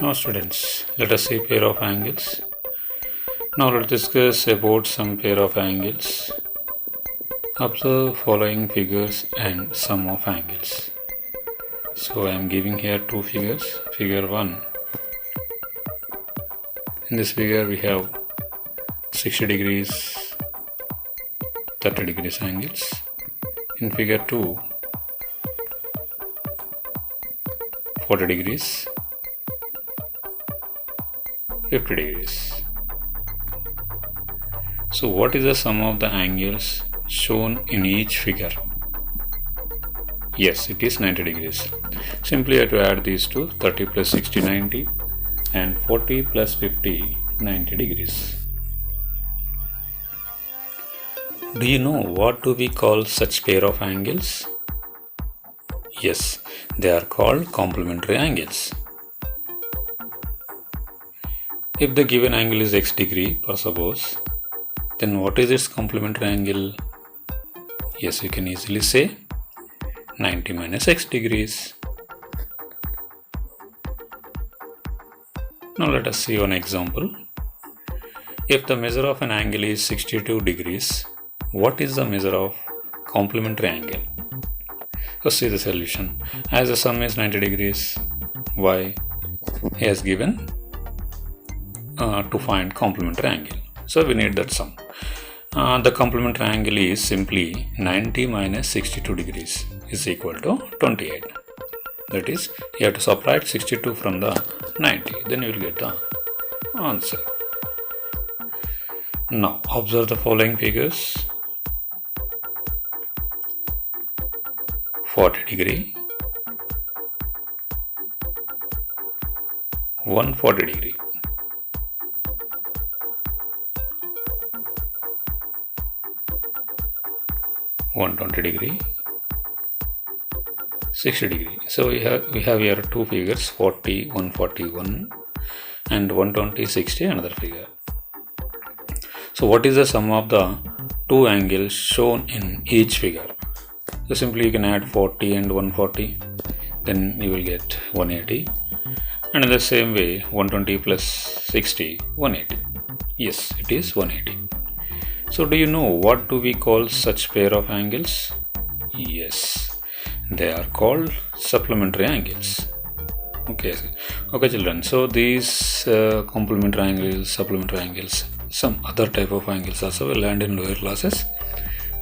Now students, let us see pair of angles. Now let's discuss about some pair of angles. Observe following figures and sum of angles. So I am giving here two figures. Figure 1. In this figure we have 60 degrees, 30 degrees angles. In figure 2, 40 degrees, 50 degrees. So what is the sum of the angles shown in each figure? Yes, it is 90 degrees. Simply I have to add these two, 30 plus 60, 90, and 40 plus 50, 90 degrees. Do you know what do we call such pair of angles? Yes, they are called complementary angles. If the given angle is x degree, for suppose, then what is its complementary angle? Yes, you can easily say 90 minus x degrees. Now let us see one example. If the measure of an angle is 62 degrees, what is the measure of complementary angle? So see the solution. As the sum is 90 degrees, y he has given to find complementary angle. So we need that sum. The complementary angle is simply 90 minus 62 degrees is equal to 28. That is, you have to subtract 62 from the 90, then you will get the answer. Now observe the following figures. 40 degree, 140 degree, 120 degree, 60 degree. So we have here two figures, 40, 141, and 120, 60, another figure. So what is the sum of the two angles shown in each figure? So simply you can add 40 and 140, then you will get 180, and in the same way 120 plus 60, 180. Yes, it is 180. So do you know what do we call such pair of angles? Yes, they are called supplementary angles. Okay children, so these complementary angles, supplementary angles, some other type of angles also will land in lower classes.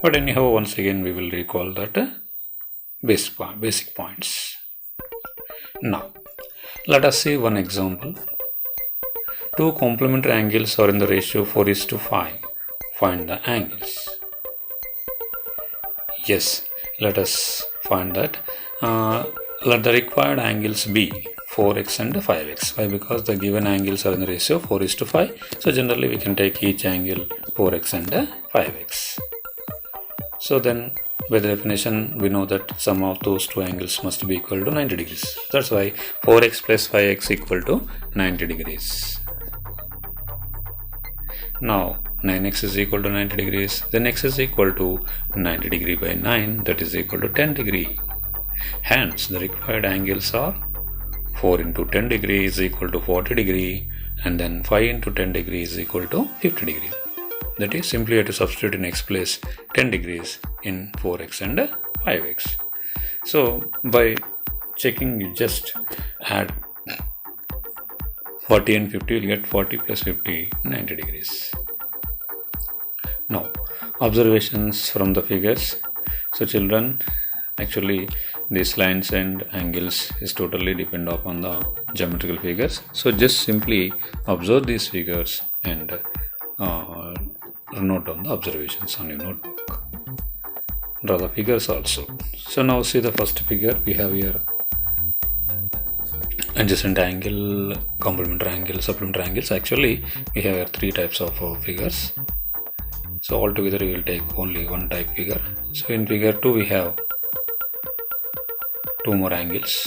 But anyhow, once again we will recall that basic points. Now, let us see one example. Two complementary angles are in the ratio 4:5. Find the angles. Yes, let us find that. Let the required angles be 4x and 5x. Why? Because the given angles are in the ratio 4:5. So generally we can take each angle 4x and 5x. So then by the definition we know that sum of those two angles must be equal to 90 degrees. That's why 4x plus 5x equal to 90 degrees. Now 9x is equal to 90 degrees, then x is equal to 90 degree by 9, that is equal to 10 degree. Hence the required angles are 4 into 10 degree is equal to 40 degree, and then 5 into 10 degree is equal to 50 degree. That is, simply you have to substitute in x place 10 degrees in 4x and 5x. So by checking, you just add 40 and 50, you will get 40 plus 50, 90 degrees. Now observations from the figures. So children, actually these lines and angles is totally depend upon the geometrical figures. So just simply observe these figures and note down the observations on your notebook. Draw the figures also. So now see the first figure. We have here adjacent angle, complementary angle, supplementary angles. Actually we have here three types of figures. So altogether we will take only one type figure. So in figure 2 we have two more angles.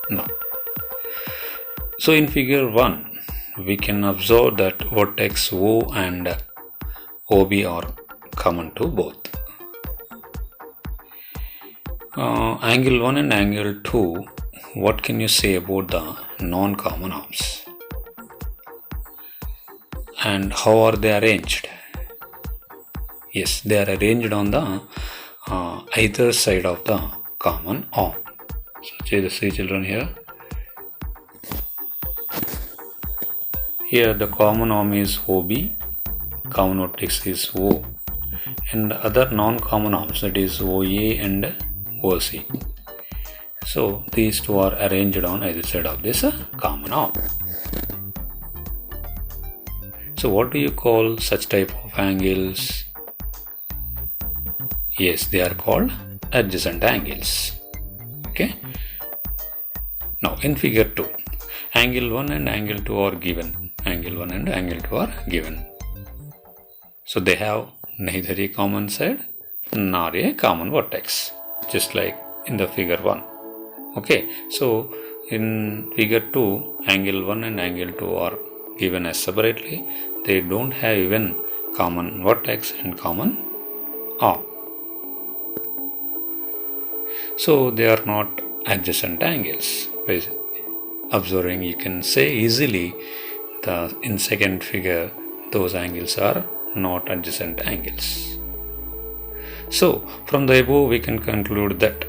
Now, so in figure 1 we can observe that vertex O and OB are common to both. Angle 1 and angle 2 what can you say about the non-common arms? And how are they arranged? Yes, they are arranged on the either side of the common arm. So see children here. Here the common arm is OB, common vertex is O, and other non-common arms, that is OA and OC. So these two are arranged on either side of this common arm. So what do you call such type of angles? Yes, they are called adjacent angles. Okay. Now in figure 2, angle 1 and angle 2 are given. Angle 1 and angle 2 are given. So they have neither a common side nor a common vertex, just like in the figure 1. Okay, so in figure 2, angle 1 and angle 2 are given as separately. They don't have even common vertex and common arm. So they are not adjacent angles. By observing, you can say easily in second figure those angles are not adjacent angles. So from the above we can conclude that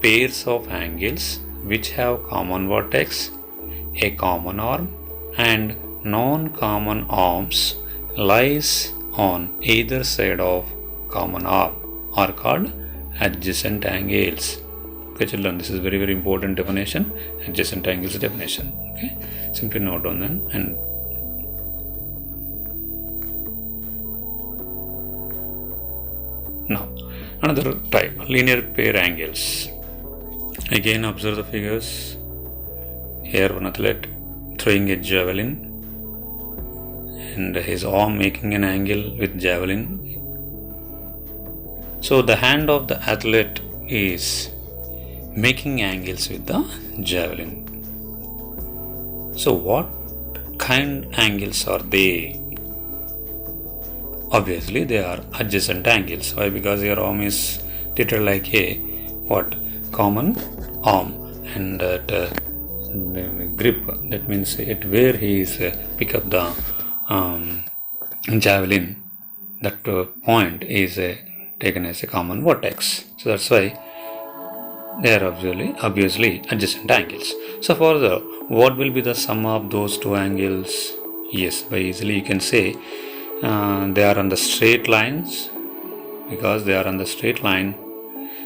pairs of angles which have common vertex, a common arm and non-common arms lies on either side of common arm are called adjacent angles. Okay children, this is very important definition, adjacent angles definition. Okay, simply note down then. And now another type, linear pair angles. Again observe the figures. Here one athlete throwing a javelin and his arm making an angle with javelin. So the hand of the athlete is making angles with the javelin. So what kind angles are they? Obviously they are adjacent angles. Why? Because your arm is treated like a common arm, and that the grip, that means at where he is pick up the javelin, that point is taken as a common vertex. So that's why they are obviously adjacent angles. So further, what will be the sum of those two angles? Yes, by easily you can say they are on the straight lines. Because they are on the straight line,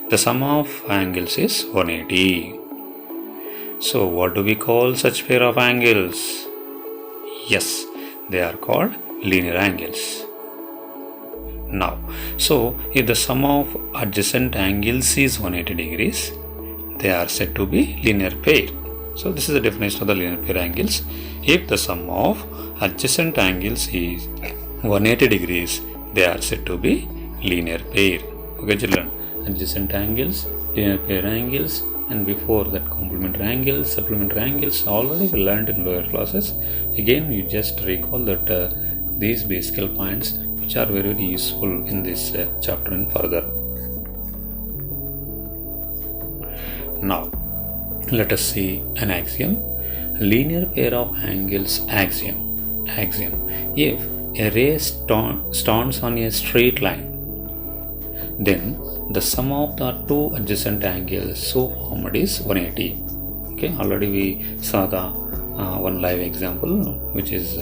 the sum of angles is 180. So what do we call such pair of angles? Yes, they are called linear angles. Now, so if the sum of adjacent angles is 180 degrees, they are said to be linear pair. So this is the definition of the linear pair angles. If the sum of adjacent angles is 180 degrees, they are said to be linear pair. Okay children, adjacent angles, linear pair angles, and before that complementary angles, supplementary angles, already we learned in lower classes. Again you just recall that these basic points which are very useful in this chapter and further. Now let us see an axiom. Linear pair of angles axiom. If a ray stands on a straight line, then the sum of the two adjacent angles so formed is 180. Okay, already we saw the one live example, which is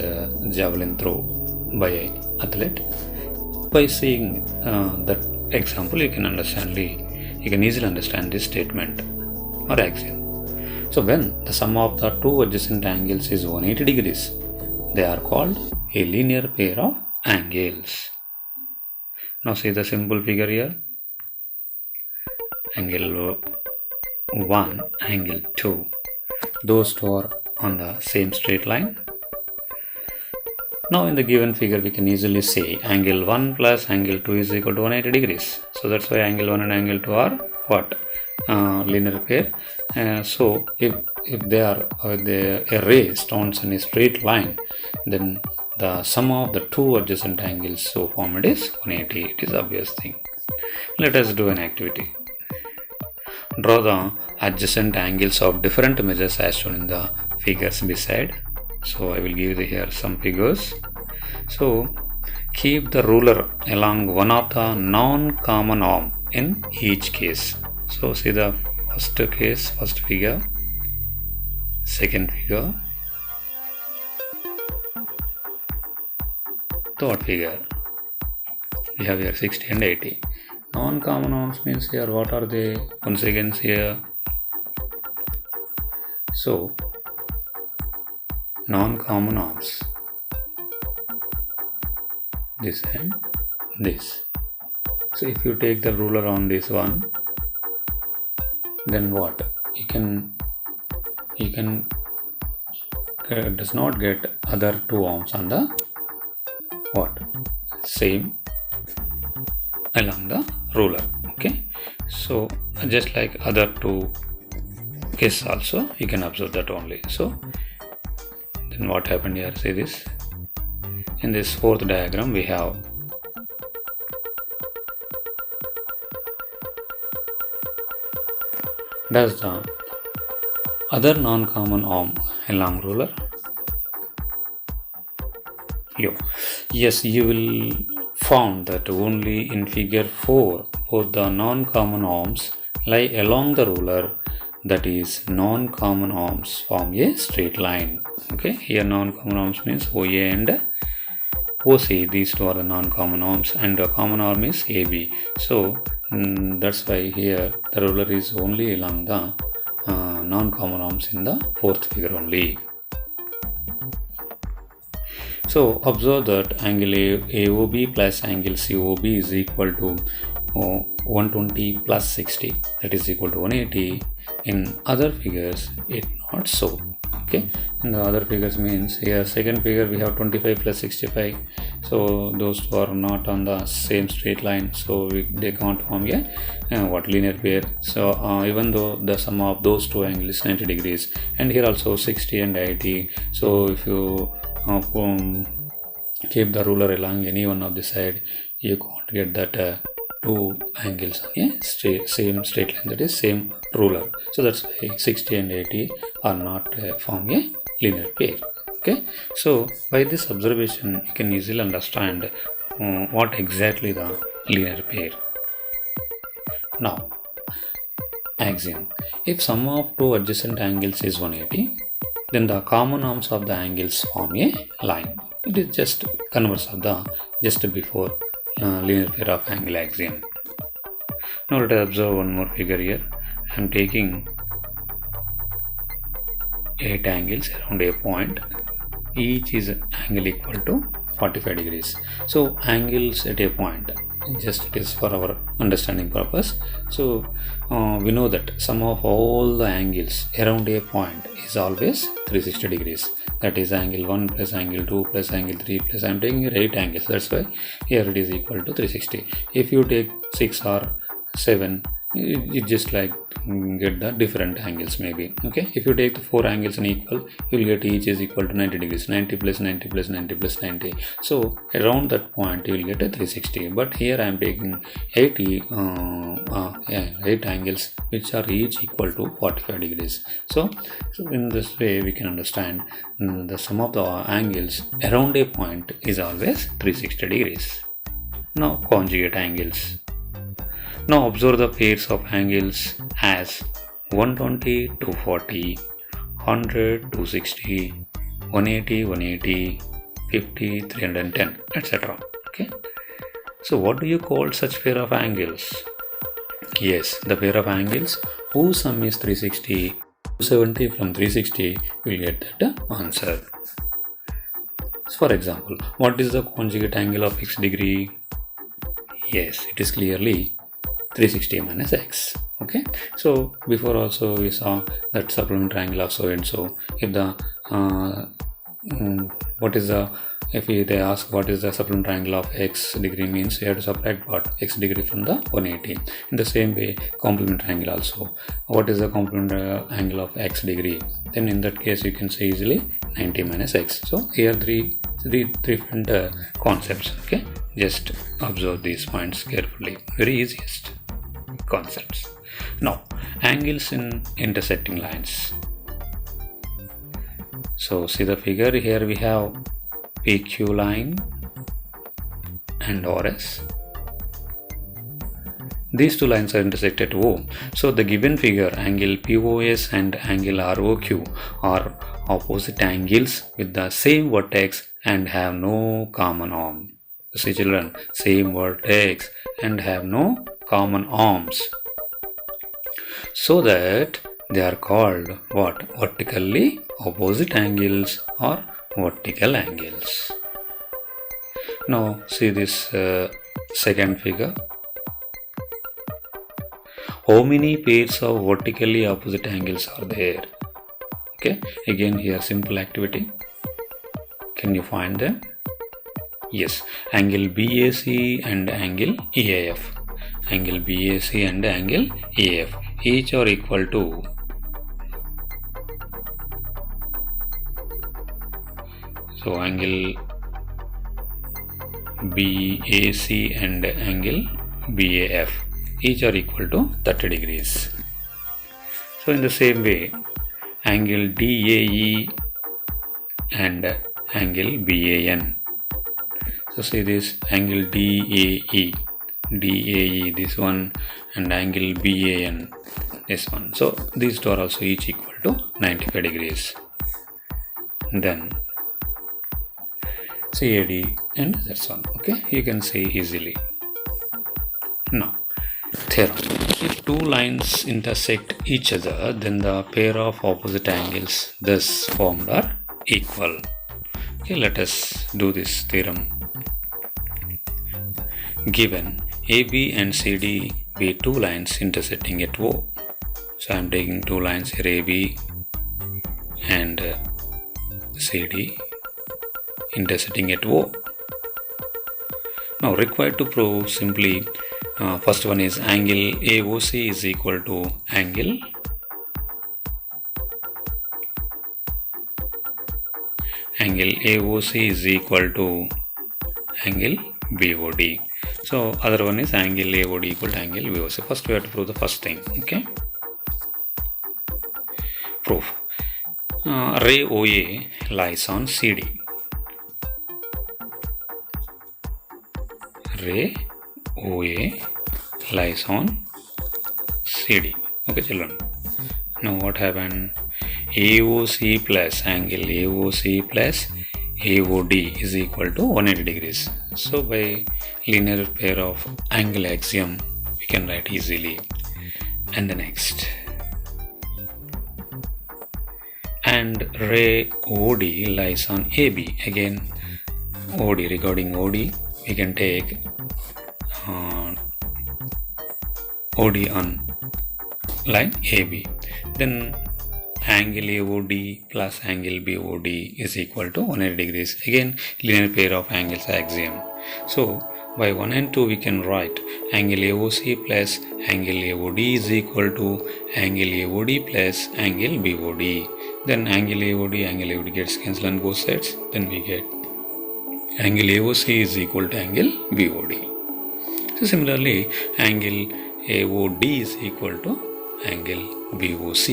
javelin throw by an athlete. By seeing that example, you can easily understand this statement or axiom. So when the sum of the two adjacent angles is 180 degrees, they are called a linear pair of angles. Now see the simple figure here. Angle 1, angle 2. Those two are on the same straight line. Now in the given figure we can easily say angle 1 plus angle 2 is equal to 180 degrees. So that's why angle 1 and angle 2 are linear pair. So if they are a ray stands in a straight line, then the sum of the two adjacent angles so formed is 180. It is obvious thing. Let us do an activity. Draw the adjacent angles of different measures as shown in the figures beside. So I will give here some figures. So keep the ruler along one of the non-common arm in each case. So see the first case, first figure, second figure, third figure. We have here 60 and 80. Non-common arms means here what are they? Once again here. So non-common arms, this and this. So if you take the ruler on this one, then what? You can does not get other two arms on the what? Same along the ruler. Okay. So just like other two cases also, you can observe that only. So then what happened here? See this. In this fourth diagram, we have does the other non-common arm along ruler? Yes, you will found that only in figure 4 both the non-common arms lie along the ruler, that is non-common arms form a straight line. Okay, here non-common arms means OA and OC, these two are the non-common arms, and the common arm is AB. So that's why here the ruler is only along the non-common arms in the fourth figure only. So observe that angle AOB plus angle COB is equal to 120 plus 60, that is equal to 180. In other figures it not so. Okay, in the other figures means here second figure we have 25 plus 65, so those two are not on the same straight line, so they can't form a linear pair. So even though the sum of those two angles is 90 degrees, and here also 60 and 80, so if you keep the ruler along any one of the side, you can't get that two angles on a same straight line, that is same ruler. So that's why 60 and 80 are not form a linear pair. Okay, so by this observation you can easily understand what exactly the linear pair. Now axiom: if sum of two adjacent angles is 180, then the common arms of the angles form a line. It is just converse of the just before linear pair of angle axiom. Now let us observe one more figure here. I am taking 8 angles around a point. Each is angle equal to 45 degrees. So angles at a point, just it is for our understanding purpose. So we know that sum of all the angles around a point is always 360 degrees. That is angle 1 plus angle 2 plus angle 3 plus I am taking 8 angles. That's why here it is equal to 360. If you take 6 or 7, it just like get the different angles maybe. Okay, if you take the 4 angles and equal, you will get each is equal to 90 degrees, 90 plus 90 plus 90 plus 90. So around that point you will get a 360. But here I am taking 8 angles which are each equal to 45 degrees. So in this way we can understand the sum of the angles around a point is always 360 degrees. Now conjugate angles. Now observe the pairs of angles as 120, 240, 100, 260, 180, 180, 50, 310, etc. Okay. So what do you call such pair of angles? Yes, the pair of angles whose sum is 360, 270 from 360 will get that answer. So for example, what is the conjugate angle of x degree? Yes, it is clearly 360 minus x. Okay, so before also we saw that supplementary angle of so and so. If the they ask what is the supplementary angle of x degree, means you have to subtract what x degree from the 180. In the same way, complementary angle also, what is the complementary angle of x degree? Then in that case you can say easily 90 minus x. So here three different concepts. Okay, just observe these points carefully. Very easiest concepts. Now, angles in intersecting lines. So see the figure here, we have PQ line and RS. These two lines are intersected at O. So the given figure, angle POS and angle ROQ are opposite angles with the same vertex and have no common arm. See children, same vertex and have no common arms. So that they are called what? Vertically opposite angles or vertical angles. Now see this second figure. How many pairs of vertically opposite angles are there? Okay, again here simple activity. Can you find them? Yes, angle BAC and angle EAF. Angle BAC and angle EAF. Each are equal to angle BAC and angle BAF. Each are equal to 30 degrees. So in the same way, angle DAE and angle BAN. So see this angle DAE, this one, and angle BAN, this one. So these two are also each equal to 95 degrees. Then CAD and that's one. Okay, you can see easily. Now, theorem. If two lines intersect each other, then the pair of opposite angles thus formed are equal. Okay, let us do this theorem. Given AB and CD be two lines intersecting at O. So I am taking two lines here, AB and CD intersecting at O. Now required to prove simply, first one is angle AOC is equal to angle AOC is equal to angle BOD. So other one is angle AOD equal to angle BOC. First we have to prove the first thing. Okay. Proof. Ray OA lies on CD. Ray OA lies on CD. Okay children. Now what happened? AOC plus angle AOC plus AOD is equal to 180 degrees. So by linear pair of angle axiom we can write easily. And the next. And ray OD lies on AB. Again OD, regarding OD we can take OD on line AB. Then angle AOD plus angle BOD is equal to 180 degrees. Again linear pair of angles axiom. So by 1 and 2 we can write angle AOC plus angle AOD is equal to angle AOD plus angle BOD. Then angle AOD gets cancelled on both sides. Then we get angle AOC is equal to angle BOD. So similarly angle AOD is equal to angle BOC.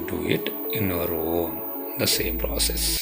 Do it in your own, the same process.